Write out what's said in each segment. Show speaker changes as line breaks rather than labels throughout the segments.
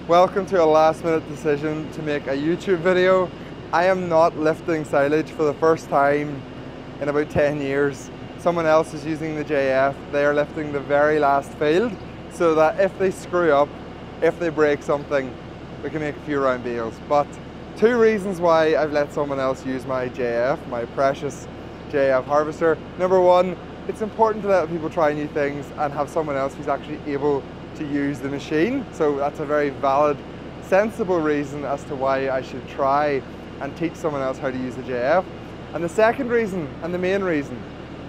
Welcome to a last minute decision to make a YouTube video. I am not lifting silage for the first time in about 10 years. Someone else is using the JF. They are lifting the very last field so that if they screw up, if they break something, we can make a few round bales. But two reasons why I've let someone else use my JF, my precious JF harvester. Number one, it's important to let people try new things and have someone else who's actually able to use the machine. So that's a very valid, sensible reason as to why I should try and teach someone else how to use the JF. And the second reason, and the main reason,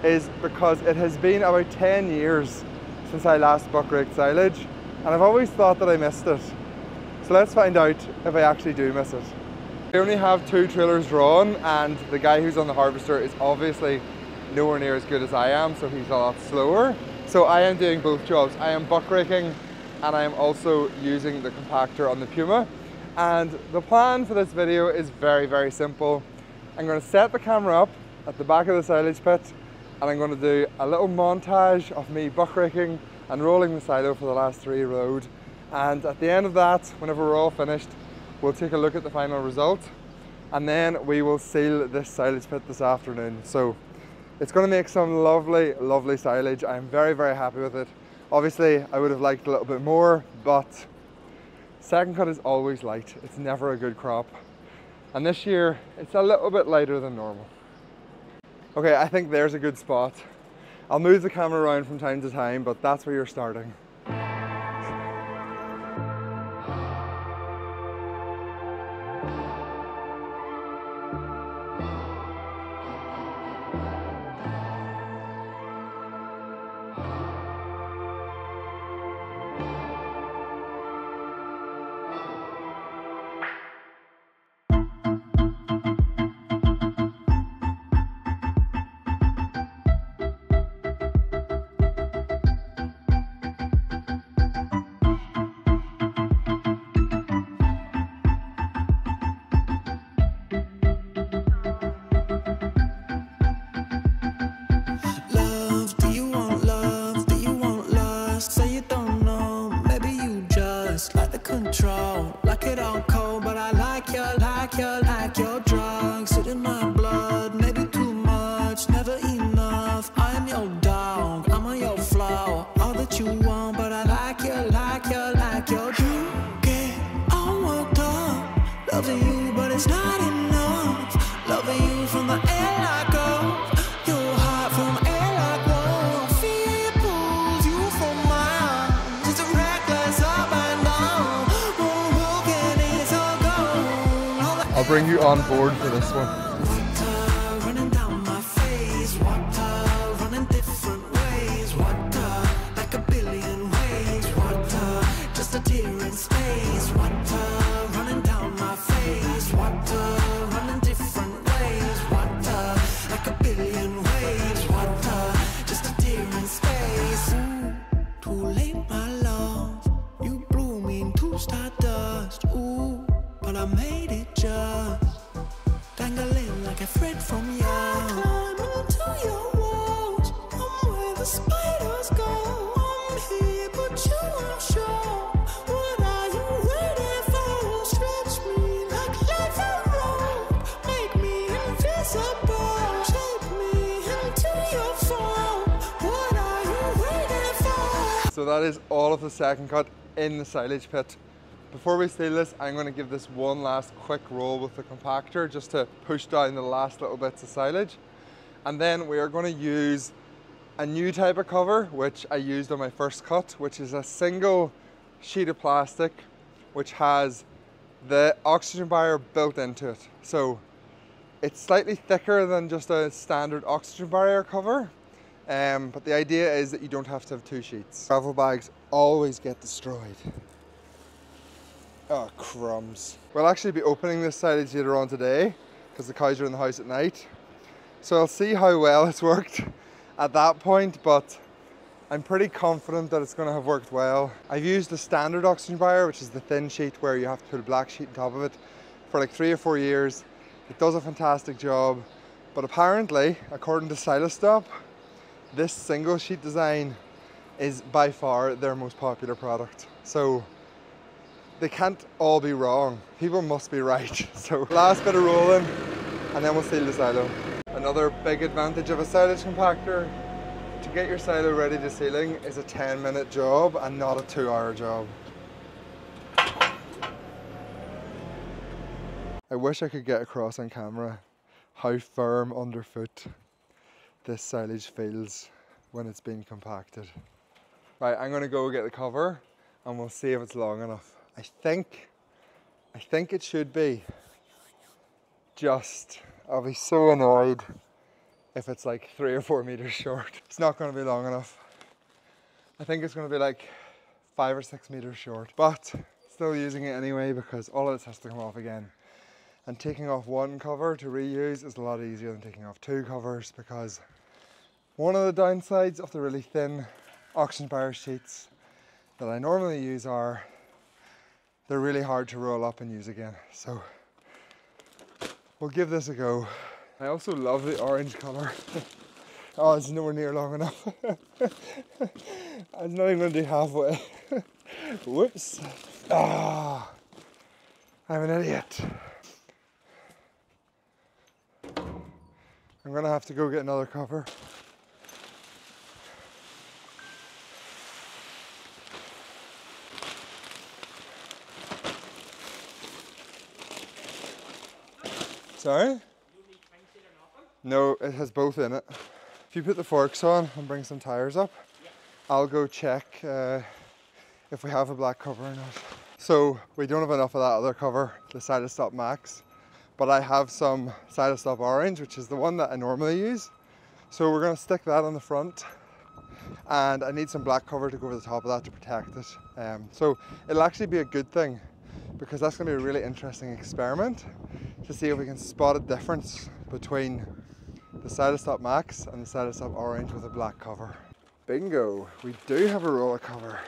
is because it has been about 10 years since I last buckraked silage, and I've always thought that I missed it. So let's find out if I actually do miss it. I only have 2 trailers drawn, and the guy who's on the harvester is obviously nowhere near as good as I am, so he's a lot slower. So I am doing both jobs. I am buckraking and I am also using the compactor on the Puma. And the plan for this video is very, very simple. I'm going to set the camera up at the back of the silage pit, and I'm going to do a little montage of me buckraking and rolling the silo for the last 3 road. And at the end of that, whenever we're all finished, we'll take a look at the final result, and then we will seal this silage pit this afternoon. So it's going to make some lovely, lovely silage. I'm very, very happy with it. Obviously, I would have liked a little bit more, but second cut is always light. It's never a good crop. And this year, it's a little bit lighter than normal. Okay, I think there's a good spot. I'll move the camera around from time to time, but that's where you're starting.
Like it all cold, but I like your drugs. Sit in my blood, maybe too much, never enough. I am your dog, I'm on your flower. All that you want, but I like your drug. Get all worked up, loving you, but it's not enough. Loving you from the air like gold, your heart from air like wool. Fear pulls you from my arms, just a reckless up and down.
I'll bring you on board for this one.
Water running down my face, water running different ways, water like a billion waves, water just a tear in space, water running down my face, water running different ways, water like a billion waves, water just a tear in space. Ooh, too late my love, you blew me into stardust. Ooh, but I made it just dangling like a thread from you. I climb into your walls, I'm where the spiders go. I'm here, but you won't show. What are you waiting for? Stretch me like life a rope, make me invisible, shape me into your form. What are you waiting for?
So that is all of the second cut in the silage pit. Before we seal this, I'm going to give this one last quick roll with the compactor just to push down the last little bits of silage. And then we are going to use a new type of cover, which I used on my first cut, which is a single sheet of plastic, which has the oxygen barrier built into it. So it's slightly thicker than just a standard oxygen barrier cover. But the idea is that you don't have to have 2 sheets. Gravel bags always get destroyed. Oh, crumbs. We'll actually be opening this silage later on today because the cows are in the house at night. So I'll see how well it's worked at that point, but I'm pretty confident that it's going to have worked well. I've used the standard oxygen barrier, which is the thin sheet where you have to put a black sheet on top of it, for like 3 or 4 years. It does a fantastic job, but apparently, according to SiloStop, this single sheet design is by far their most popular product. So they can't all be wrong. People must be right. So last bit of rolling and then we'll seal the silo. Another big advantage of a silage compactor, to get your silo ready to sealing is a 10-minute job and not a 2-hour job. I wish I could get across on camera how firm underfoot this silage feels when it's being compacted. Right, I'm gonna go get the cover and we'll see if it's long enough. I think it should be. Just, I'll be so annoyed if it's like 3 or 4 meters short. It's not gonna be long enough. I think it's gonna be like 5 or 6 meters short, but still using it anyway because all of this has to come off again. And taking off one cover to reuse is a lot easier than taking off 2 covers, because one of the downsides of the really thin oxygen bar sheets that I normally use are they're really hard to roll up and use again. So we'll give this a go. I also love the orange colour. Oh, it's nowhere near long enough. I was not even going to do halfway. Whoops. Ah, I'm an idiot. I'm going to have to go get another cover. Sorry? No, it has both in it. If you put the forks on and bring some tires up, I'll go check if we have a black cover or not. So we don't have enough of that other cover, the Silage Max, but I have some Silage Orange, which is the one that I normally use. So we're going to stick that on the front, and I need some black cover to go over the top of that to protect it. So it'll actually be a good thing, because that's going to be a really interesting experiment to see if we can spot a difference between the Silage Max and the Silage Orange with a black cover. Bingo, we do have a roller cover.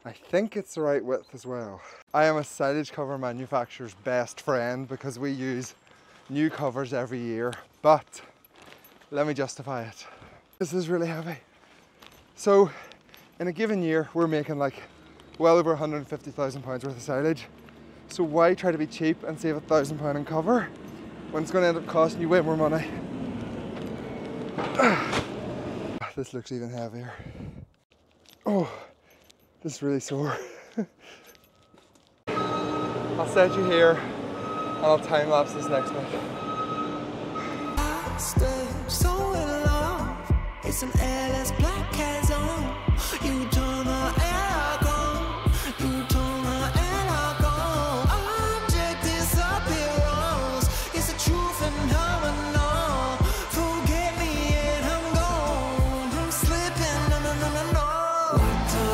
I think it's the right width as well. I am a silage cover manufacturer's best friend because we use new covers every year, but let me justify it. This is really heavy. So in a given year, we're making like well over £150,000 worth of silage. So why try to be cheap and save £1,000 on cover when it's going to end up costing you way more money? This looks even heavier. Oh, this is really sore. I'll set you here and I'll time lapse this next bit.
So in love, it's an LS black has on. You turn her air on. You turn her air on. Object disappearance. It's a true phenomenon. Forget me and I'm gone. I'm slipping, no. Water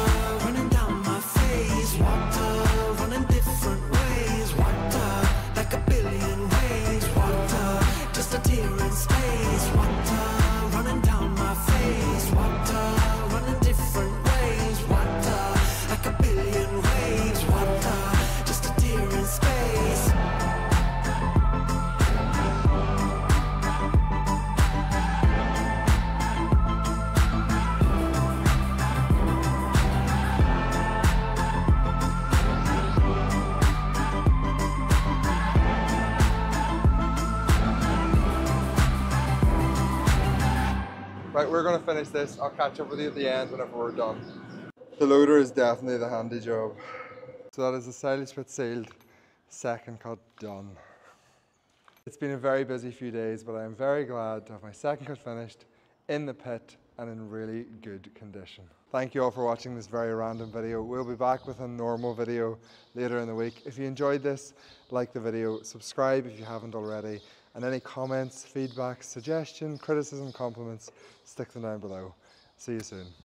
running down my face. Water running different ways. Water like a billion waves. Water just a tear in space. Water running down my face. Water running different ways. Water like a billion waves. Water just a tear in space.
Right, we're going to finish this. I'll catch up with you at the end whenever we're done. The loader is definitely the handy job. So that is the silage pit sealed, second cut done. It's been a very busy few days, but I am very glad to have my second cut finished in the pit and in really good condition. Thank you all for watching this very random video. We'll be back with a normal video later in the week. If you enjoyed this, like the video, subscribe if you haven't already, and any comments, feedback, suggestion, criticism, compliments, stick them down below. See you soon.